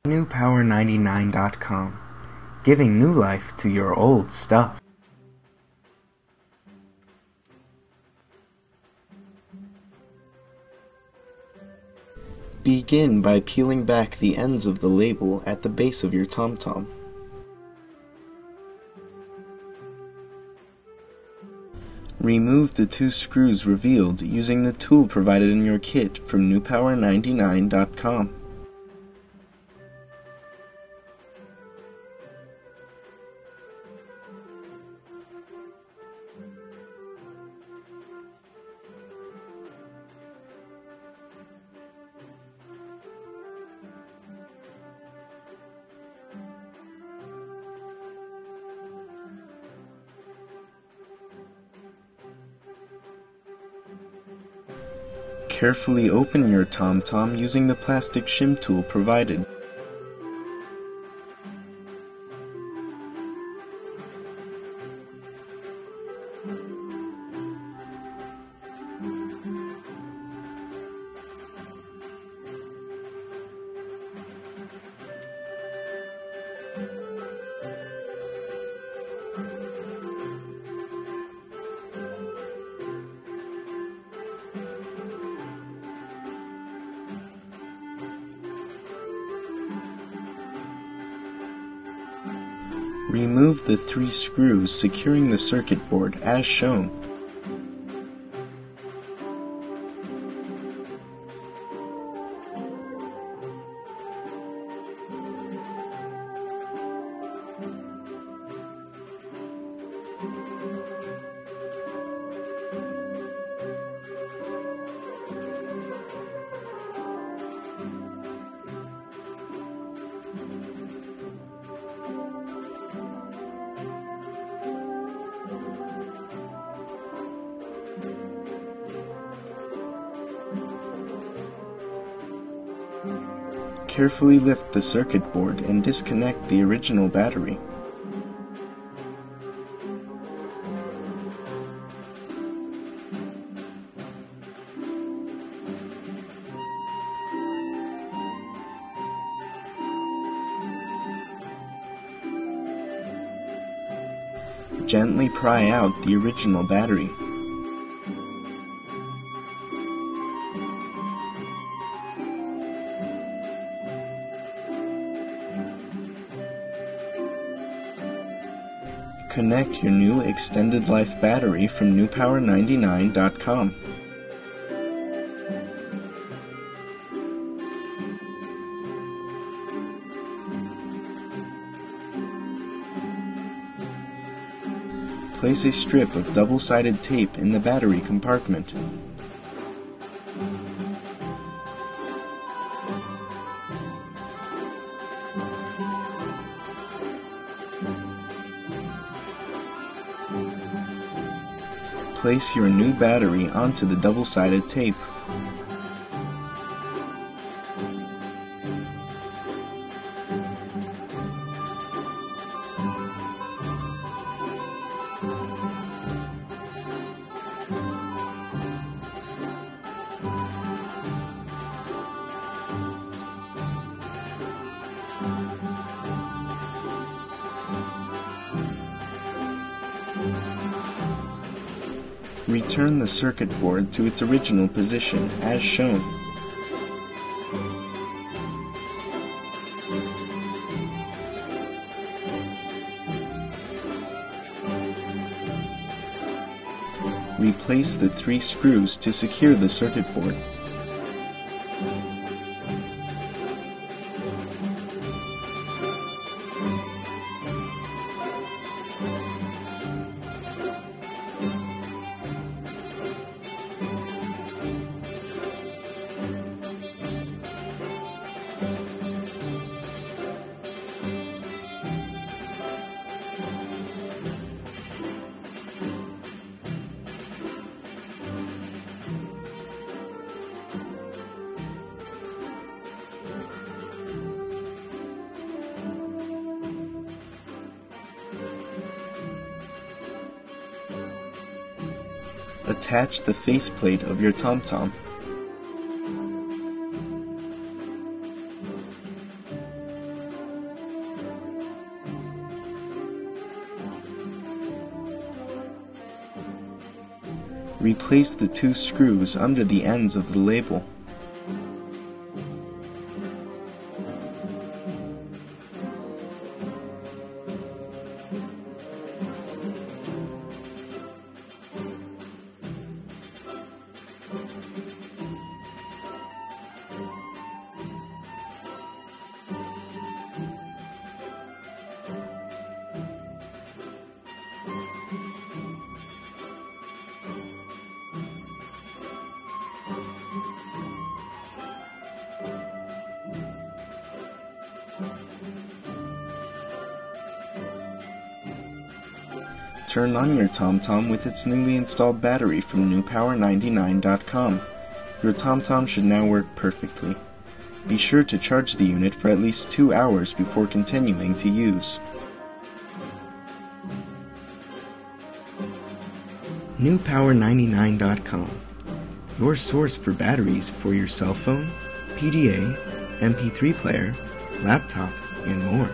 NewPower99.com, giving new life to your old stuff. Begin by peeling back the ends of the label at the base of your TomTom. Remove the two screws revealed using the tool provided in your kit from NewPower99.com. Carefully open your TomTom using the plastic shim tool provided. Remove the three screws securing the circuit board as shown. Carefully lift the circuit board and disconnect the original battery. Gently pry out the original battery. Connect your new extended life battery from NewPower99.com. Place a strip of double-sided tape in the battery compartment. Place your new battery onto the double-sided tape. Return the circuit board to its original position as shown. Replace the three screws to secure the circuit board. Attach the faceplate of your TomTom. Replace the 2 screws under the ends of the label. Turn on your TomTom with its newly installed battery from newpower99.com. Your TomTom should now work perfectly. Be sure to charge the unit for at least 2 hours before continuing to use. newpower99.com, your source for batteries for your cell phone, PDA, MP3 player, laptop, and more.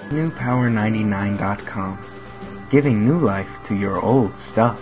newpower99.com, giving new life to your old stuff.